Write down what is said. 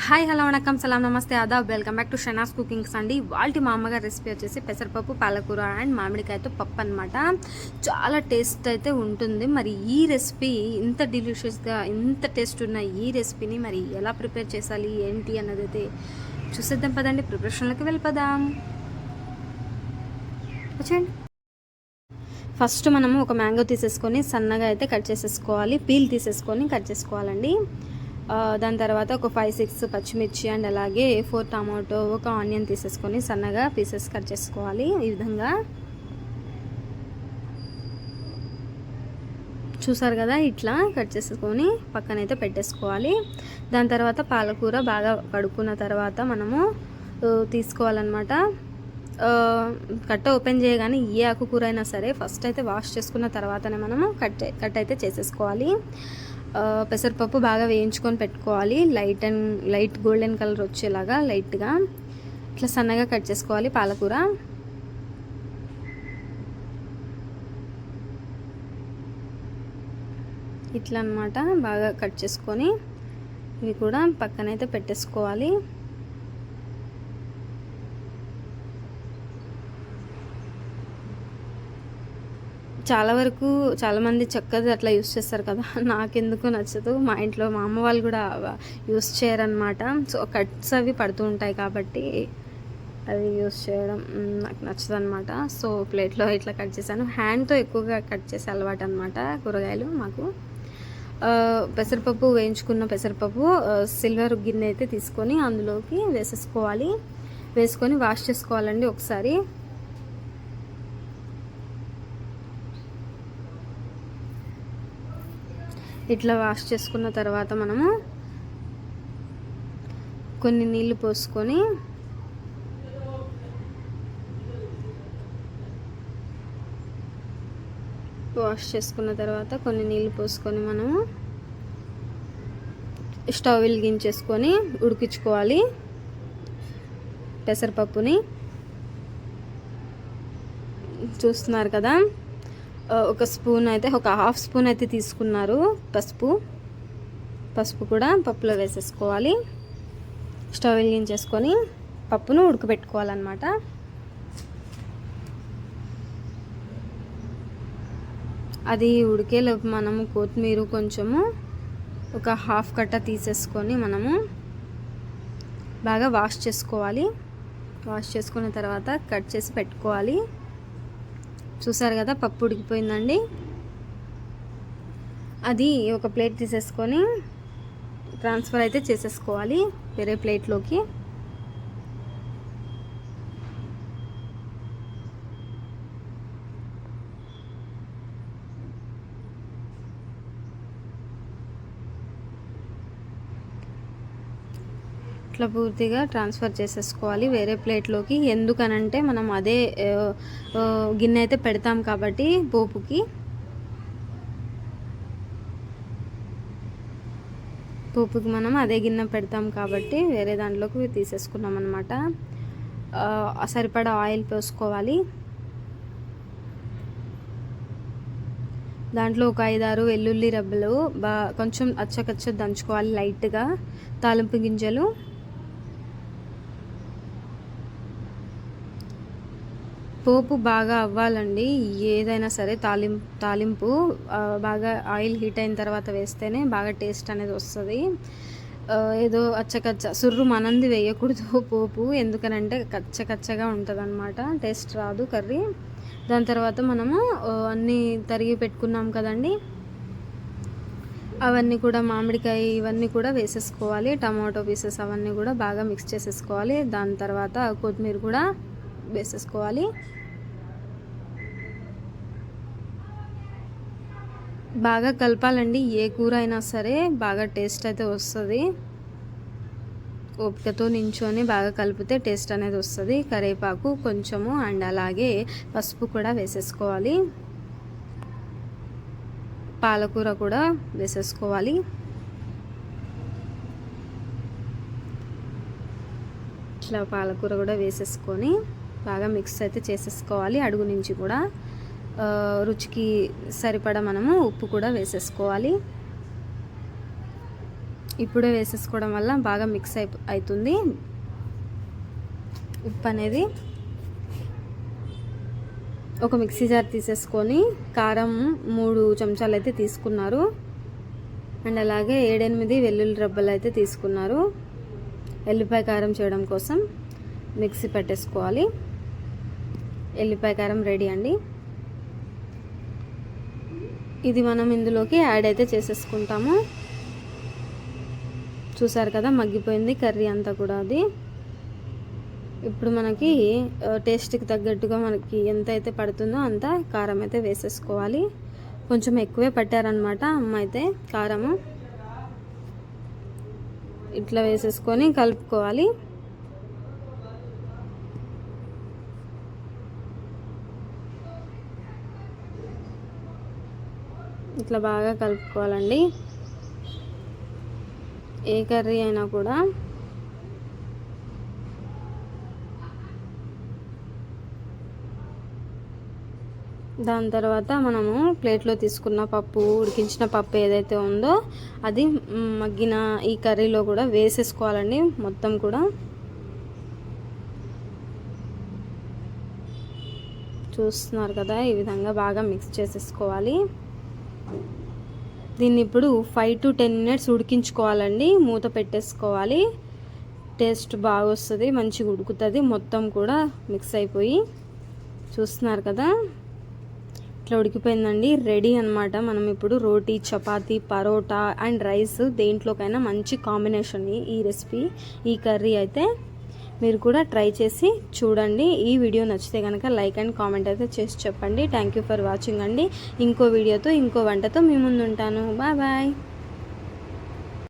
Hi hello vanakkam సలాం నమస్తే Aadab welcome back to షనాస్ cookings అండి. వాళ్ళ మా అమ్మగారి రెసిపీ వచ్చేసి పెసరపప్పు పాలకూర అండ్ మామిడికాయతో పప్పు అనమాట. చాలా టేస్ట్ అయితే ఉంటుంది. మరి ఈ రెసిపీ ఇంత డెలిషియస్గా ఇంత టేస్ట్ ఉన్న ఈ రెసిపీని మరి ఎలా ప్రిపేర్ చేయాలి ఏంటి అన్నది అయితే చూసేద్దాం పదండి. ప్రిపరేషన్లోకి వెళ్ళిపోదాం వచ్చేయండి. ఫస్ట్ మనము ఒక మ్యాంగో తీసేసుకొని సన్నగా అయితే కట్ చేసేసుకోవాలి. పీల్ తీసేసుకొని కట్ చేసుకోవాలండి. దాని తర్వాత ఒక 5-6 పచ్చిమిర్చి అండ్ అలాగే 4 టమాటో, ఒక ఆనియన్ తీసేసుకొని సన్నగా పీసెస్ కట్ చేసుకోవాలి. ఈ విధంగా చూసారు కదా, ఇట్లా కట్ చేసుకొని పక్కనైతే పెట్టేసుకోవాలి. దాని తర్వాత పాలకూర బాగా కడుక్కున్న తర్వాత మనము తీసుకోవాలన్నమాట. కట్ట ఓపెన్ చేయగానే ఏ ఆకుకూర అయినా సరే ఫస్ట్ అయితే వాష్ చేసుకున్న తర్వాతనే మనము కట్ అయితే చేసేసుకోవాలి. పెసరపప్పు బాగా వేయించుకొని పెట్టుకోవాలి. లైట్ గోల్డెన్ కలర్ వచ్చేలాగా లైట్గా ఇట్లా సన్నగా కట్ చేసుకోవాలి. పాలకూర ఇట్లా అన్నమాట బాగా కట్ చేసుకొని ఇవి కూడా పక్కనైతే పెట్టేసుకోవాలి. చాలా వరకు చాలామంది చక్కగా అట్లా యూస్ చేస్తారు కదా, నాకెందుకు నచ్చదు. మా ఇంట్లో మా అమ్మ వాళ్ళు కూడా యూస్ చేయరనమాట. సో కట్స్ అవి పడుతూ ఉంటాయి కాబట్టి అది యూస్ చేయడం నాకు నచ్చదు అనమాట. సో ప్లేట్లో ఇట్లా కట్ చేశాను. హ్యాండ్తో ఎక్కువగా కట్ చేసే అలవాటు అనమాట కూరగాయలు మాకు. పెసరపప్పు వేయించుకున్న పెసరపప్పు సిల్వర్ గిన్నె అయితే తీసుకొని అందులోకి వేసేసుకోవాలి. వేసుకొని వాష్ చేసుకోవాలండి ఒకసారి. ఇట్లా వాష్ చేసుకున్న తర్వాత మనము కొన్ని నీళ్ళు పోసుకొని మనము స్టవ్ వెలిగించేసుకొని ఉడికించుకోవాలి పెసరపప్పుని. చూస్తున్నారు కదా, ఒక స్పూన్ అయితే ఒక హాఫ్ స్పూన్ అయితే తీసుకున్నారు పసుపు కూడా పప్పులో వేసేసుకోవాలి. స్టవ్ వెలిగించేసుకొని పప్పును ఉడకబెట్టుకోవాలన్నమాట. అది ఉడికేలోపు మనము కొత్తిమీర కొంచెము ఒక హాఫ్ కట్ట తీసేసుకొని మనము బాగా వాష్ చేసుకోవాలి. వాష్ చేసుకున్న తర్వాత కట్ చేసి పెట్టుకోవాలి. చూసారు కదా, పప్పు ఉడికిపోయిందండి. అది ఒక ప్లేట్ తీసేసుకొని ట్రాన్స్ఫర్ అయితే చేసేసుకోవాలి వేరే ప్లేట్లోకి. ఇట్లా పూర్తిగా ట్రాన్స్ఫర్ చేసేసుకోవాలి వేరే ప్లేట్లోకి. ఎందుకనంటే మనం అదే గిన్నె అయితే పెడతాం కాబట్టి పోపుకి మనం అదే గిన్నె పెడతాం కాబట్టి వేరే దాంట్లోకి తీసేసుకున్నాం అన్నమాట. సరిపడా ఆయిల్ పోసుకోవాలి. దాంట్లో ఒక 5-6 వెల్లుల్లి రెబ్బలు కొంచెం అచ్చకచ్చ దంచుకోవాలి లైట్గా. తాలింపు గింజలు, పోపు బాగా అవ్వాలండి. ఏదైనా సరే తాలింపు బాగా ఆయిల్ హీట్ అయిన తర్వాత వేస్తేనే బాగా టేస్ట్ అనేది వస్తుంది. ఏదో అచ్చకచ్చ సుర్రు మనంది వేయకూడదు పోపు, ఎందుకనంటే కచ్చకచ్చగా ఉంటుంది అనమాట, టేస్ట్ రాదు కర్రీ. దాని తర్వాత మనము అన్నీ తరిగి పెట్టుకున్నాం కదండి, అవన్నీ కూడా మామిడికాయ ఇవన్నీ కూడా వేసేసుకోవాలి. టమాటో పీసెస్ అవన్నీ కూడా బాగా మిక్స్ చేసేసుకోవాలి. దాని తర్వాత కొత్తిమీర కూడా వేసేసుకోవాలి. బాగా కలపాలండి. ఏ కూర అయినా సరే బాగా టేస్ట్ అయితే వస్తుంది. ఓపికతో నించొని బాగా కలిపితే టేస్ట్ అనేది వస్తుంది. కరివేపాకు కొంచెము అండ్ అలాగే పసుపు కూడా వేసేసుకోవాలి. పాలకూర కూడా వేసేసుకోవాలి. ఇట్లా పాలకూర కూడా వేసేసుకొని బాగా మిక్స్ అయితే చేసేసుకోవాలి. అడుగు నుంచి కూడా రుచికి సరిపడా మనము ఉప్పు కూడా వేసేసుకోవాలి. ఇప్పుడే వేసేసుకోవడం వల్ల బాగా మిక్స్ అవుతుంది ఉప్పు అనేది. ఒక మిక్సీ జార్ తీసేసుకొని కారం 3 చెంచాలు అయితే తీసుకున్నారు. అండ్ అలాగే 7-8 వెల్లుల్లి రబ్బలు అయితే తీసుకున్నారు. ఎల్లిపాయ కారం చేయడం కోసం మిక్సీ పెట్టేసుకోవాలి. ఎల్లిపాయ కారం రెడీ అండి. ఇది మనం ఇందులోకి యాడ్ అయితే చేసేసుకుంటాము. చూసారు కదా మగ్గిపోయింది కర్రీ అంతా కూడా. అది ఇప్పుడు మనకి టేస్ట్కి తగ్గట్టుగా మనకి ఎంత అయితే పడుతుందో అంత కారం అయితే వేసేసుకోవాలి. కొంచెం ఎక్కువే పట్టారనమాట అమ్మ అయితే కారము. ఇట్లా వేసేసుకొని కలుపుకోవాలి. ఇట్లా బాగా కలుపుకోవాలండి. ఏ కర్రీ అయినా కూడా దాని తర్వాత మనము ప్లేట్లో తీసుకున్న పప్పు, ఉడికించిన పప్పు ఏదైతే ఉందో అది మగ్గిన ఈ కర్రీలో కూడా వేసేసుకోవాలండి. మొత్తం కూడా చూస్తున్నారు కదా, ఈ విధంగా బాగా మిక్స్ చేసేసుకోవాలి. దీన్ని ఇప్పుడు 5 to 10 minutes ఉడికించుకోవాలండి. మూత పెట్టేసుకోవాలి. టేస్ట్ బాగా వస్తుంది, మంచిగా ఉడుకుతుంది. మొత్తం కూడా మిక్స్ అయిపోయి చూస్తున్నారు కదా ఇట్లా ఉడికిపోయిందండి. రెడీ అన్నమాట. మనం ఇప్పుడు రోటీ, చపాతీ, పరోటా అండ్ రైస్ దేంట్లోకైనా మంచి కాంబినేషన్ ఈ రెసిపీ, ఈ కర్రీ అయితే. మీరు కూడా ట్రై చేసి చూడండి. ఈ వీడియో నచ్చితే కనుక లైక్ అండ్ కామెంట్ అయితే చేసి చెప్పండి. థ్యాంక్ యూ ఫర్ వాచింగ్ అండి. ఇంకో వీడియోతో ఇంకో వంటతో మీ ముందు ఉంటాను. Bye bye.